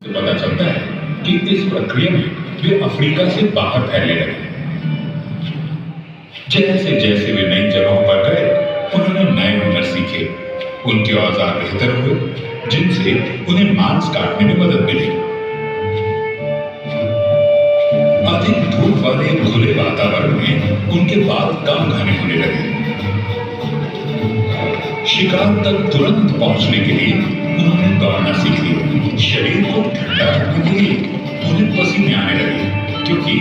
तो पता चलता है कि इस प्रक्रिया में वे अफ्रीका से बाहर फैलने लगे। जैसे जैसे वे नई जगहों पर गए, उन्होंने नए हुनर सीखे। उनके औजार बेहतर हुए, जिनसे उन्हें मांस काटने में मदद मिली। अधिक धूप वाले खुले वातावरण में उनके बाल कम घने होने लगे। शिकार तक तुरंत पहुंचने के लिए उन्होंने दौड़ना सीख लिया। शरीर को ठंडा रखने के लिए उन्हें पसीने आने लगे, क्योंकि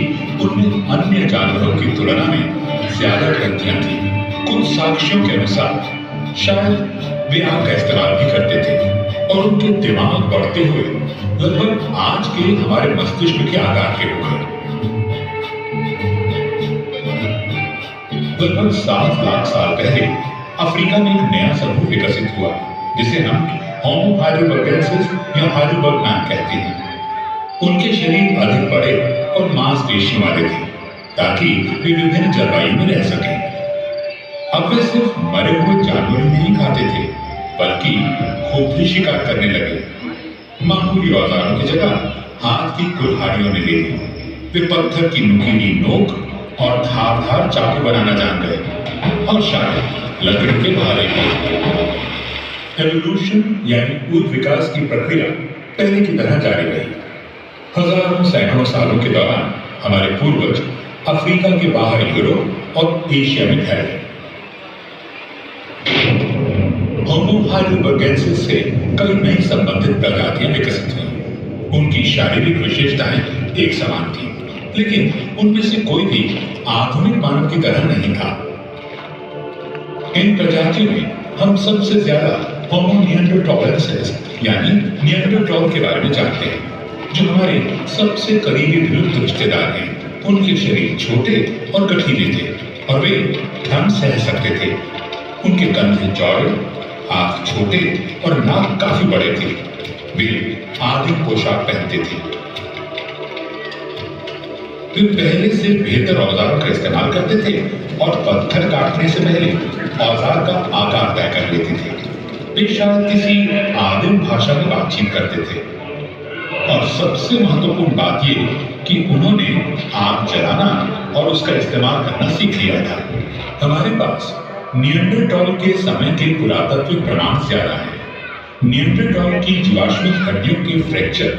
उनमें अन्य जानवरों की तुलना में ज्यादा ग्रंथियां थी। कुछ साक्ष्यों के अनुसार शायद वे आग का इस्तेमाल भी करते थे और उनके दिमाग बढ़ते हुए लगभग आज के हमारे मस्तिष्क के आकार के हो गए। लगभग 7 लाख साल पहले अफ्रीका में एक नया समूह विकसित हुआ, जिसे हम होमो हाइडेलबर्गेंसिस या हाइडेलबर्गमैन कहते हैं। उनके शरीर अधिक बड़े और मांसपेशियों वाले थे, ताकि वे विभिन्न जलवायु में रह सकें। अब वे सिर्फ मरे हुए जानवर ही नहीं खाते थे, बल्कि खुद भी शिकार करने लगे। मामूली औजारों की जगह हाथ की कुल्हाड़ियों ने ले ली। वे पत्थर की नुकीली नोक और धारदार चाकू बनाना जान गए, और शायद लकड़ी के भाले भी। एवोल्यूशन यानी उद विकास की प्रक्रिया पहले की तरह जारी रही। हजारों सैकड़ों सालों के दौरान हमारे पूर्वज अफ्रीका के बाहर यूरोप और एशिया में ठहरे। होमो हाइडेलबर्गेंसिस से कई नई संबंधित प्रजातियां विकसित हुई। उनकी शारीरिक विशेषताएं एक समान थी, लेकिन उनमें से कोई भी आधुनिक मानव की तरह नहीं था। इन प्रजातियों में हम सबसे ज्यादा होमो निएंडरथालेंसिस यानी निएंडरथाल के बारे में जानते हैं, जो हमारे सबसे करीबी विलुप्त रिश्तेदार हैं। उनके शरीर छोटे और गठीले थे, और वे ठंड सह सकते थे। उनके कंधे चौड़े, हाथ छोटे और नाक काफी बड़े थे। वे आदिम पोशाक पहनते थे। वे पहले से बेहतर औजारों का इस्तेमाल करते थे और पत्थर काटने से पहले औजार का आकार तय कर लेते थे। वे शायद किसी आदिम भाषा में बातचीत करते थे। और सबसे महत्वपूर्ण बात यह कि उन्होंने आग जलाना और उसका इस्तेमाल करना सीख लिया था। हमारे पास निएंडरथाल के समय के पुरातत्विक प्रमाण ज्यादा है। निएंडरथाल की जीवाश्मिक हड्डियों के फ्रैक्चर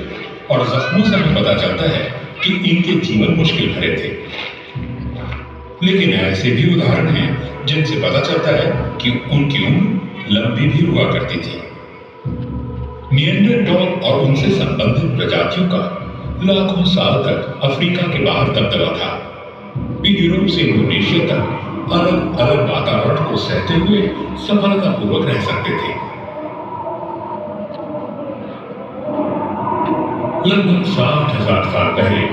और जख्मों से हमें पता चलता है कि इनके जीवन मुश्किल भरे थे। लेकिन ऐसे भी उदाहरण हैं जिनसे पता चलता है कि उनकी उम्र लंबी भी हुआ करती थी। निएंडरथाल और उनसे संबंधित प्रजातियों का लाखों साल तक अफ्रीका के बाहर दबदबा था। वे यूरोप से इंडोनेशिया तक अलग अलग वातावरण को सहते हुए सफलतापूर्वक रह सकते थे। लगभग 60,000 साल पहले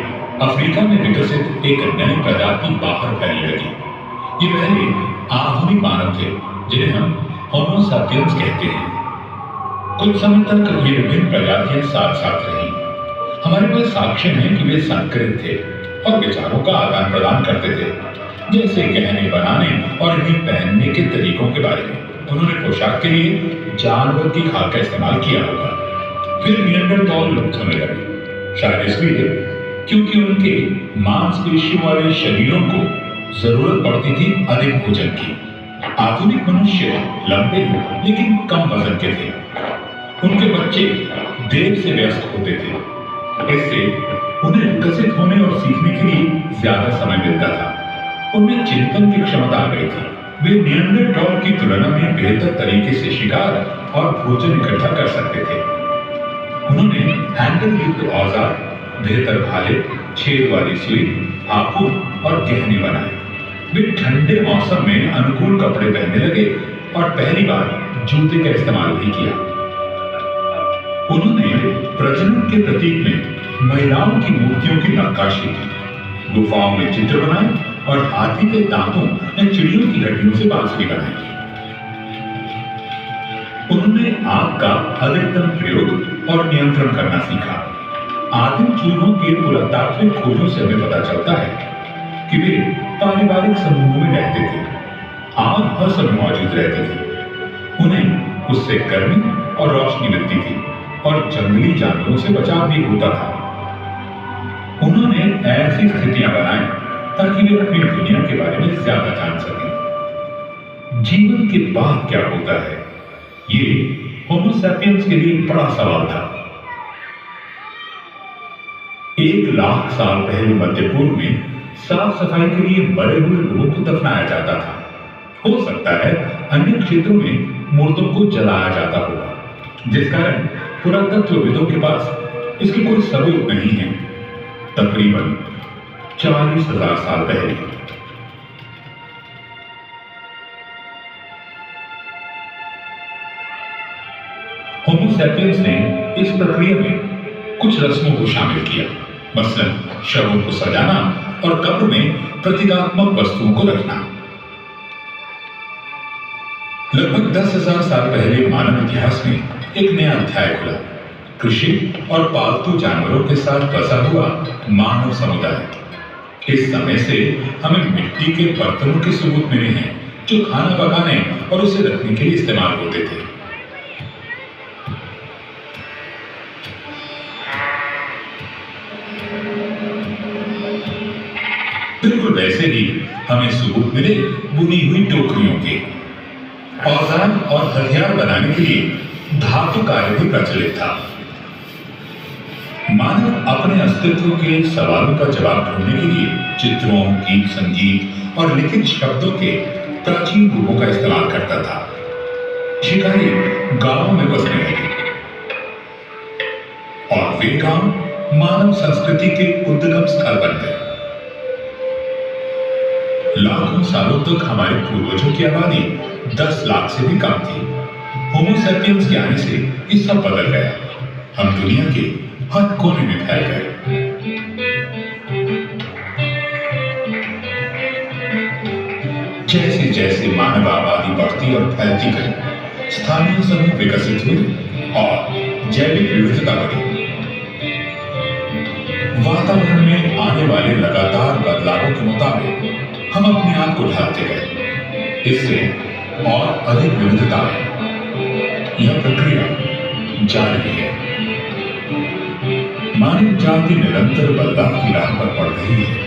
अफ्रीका में विकसित एक नई प्रजाति बाहर फैलने लगी। ये पहले आधुनिक मानव थे, जिन्हें हम होमो सैपियंस कहते हैं। कुछ समय तक ये विभिन्न प्रजातियां साथ साथ रहीं। हमारे पास साक्ष्य है कि वे संकरित थे और विचारों का आदान प्रदान करते थे, जैसे गहने बनाने और इन्हें पहनने के तरीकों के बारे में। उन्होंने पोशाक के लिए जानवर की खाल का इस्तेमाल किया होगा। फिर निएंडरथाल लुप्त होने लगे, शायद इसलिए क्योंकि उनके मांसपेशियों वाले शरीरों को जरूरत पड़ती थी अधिक भोजन की। आधुनिक मनुष्य लंबे लेकिन कम वजन के थे। उनके बच्चे देर से व्यस्त होते थे, इससे उन्हें विकसित होने और सीखने के लिए ज्यादा समय मिलता था। उनमें चिंतन की क्षमता आ गई थी। वे निएंडरथाल की तुलना में बेहतर तरीके से शिकार और भोजन इकट्ठा कर सकते थे। उन्होंने हैंडल युक्त औजार, बेहतर भाले, छेद वाली सुई, हापुड़ और गहने बनाए। वे ठंडे मौसम में अनुकूल कपड़े पहनने लगे और पहली बार जूते का इस्तेमाल भी किया। उन्होंने प्रजनन के प्रतीक में महिलाओं की मूर्तियों की नक्काशी की, गुफाओं में चित्र बनाए और हाथी के दांतों या चिड़ियों की हड्डियों से बांसुरी बनाई। उन्होंने आग का अधिकतम प्रयोग और नियंत्रण करना सीखा। आदिम चूहों के पुरातात्विक खोजों से हमें पता चलता है कि वे पारिवारिक समूहों में रहते थे। आग हर समय मौजूद रहती थी। उन्हें उससे गर्मी और रोशनी मिलती थी, और जंगली जानवरों से बचाव भी होता था। उन्होंने ऐसी स्थितियां बनाई ताकि वे अपनी दुनिया के बारे में ज्यादा जान सकें। जीवन के बाद क्या होता है, ये होमो सैपियंस के लिए बड़ा सवाल था। 1 लाख साल पहले मध्य पूर्व में साफ सफाई के लिए मरे हुए लोगों को दफनाया जाता था। हो सकता है अन्य क्षेत्रों में मुर्दों को जलाया जाता होगा, जिस कारण पुरातत्वविदों के पास इसकी कोई सबूत नहीं है। तकरीबन 40,000 साल पहले होमो सैपियंस ने इस प्रक्रिया में कुछ रस्मों को शामिल किया, मसलन शवों को सजाना और कब्र में प्रतीकात्मक वस्तुओं को रखना। लगभग 10,000 साल पहले मानव इतिहास में एक नया अध्याय खुला, कृषि और पालतू जानवरों के साथ बसा हुआ मानव समुदाय। इस समय से हमें मिट्टी के बर्तनों के सबूत मिले हैं जो खाना पकाने और उसे रखने के लिए इस्तेमाल होते थे। बिल्कुल वैसे ही हमें सबूत मिले बुनी हुई टोकरियों के। औजार और हथियार बनाने के लिए धातु कार्य भी प्रचलित था। मानव अपने अस्तित्व के सवालों का जवाब ढूंढने के लिए चित्रों, गीत संगीत और लिखित शब्दों के प्राचीन रूपों का इस्तेमाल करता था। शिकारी गांवों में बसने लगे और वे गांव मानव संस्कृति के उद्गम स्थल बन गए। लाखों सालों तक हमारे पूर्वजों की आबादी 10 लाख से भी कम थी। होमो सैपियंस के आने से ये सब बदल गया। हम दुनिया के हर कोने में फैल गए। जैसे जैसे मानव आबादी बढ़ती और फैलती गई, स्थानीय समूह विकसित हुए और जैविक विविधता बढ़ी। वातावरण में आने वाले लगातार बदलावों के मुताबिक हम अपने आप को ढालते गए। इससे और अधिक विविधता है। यह प्रक्रिया जारी है। मानव जाति निरंतर बदलाव की राह पर बढ़ रही है।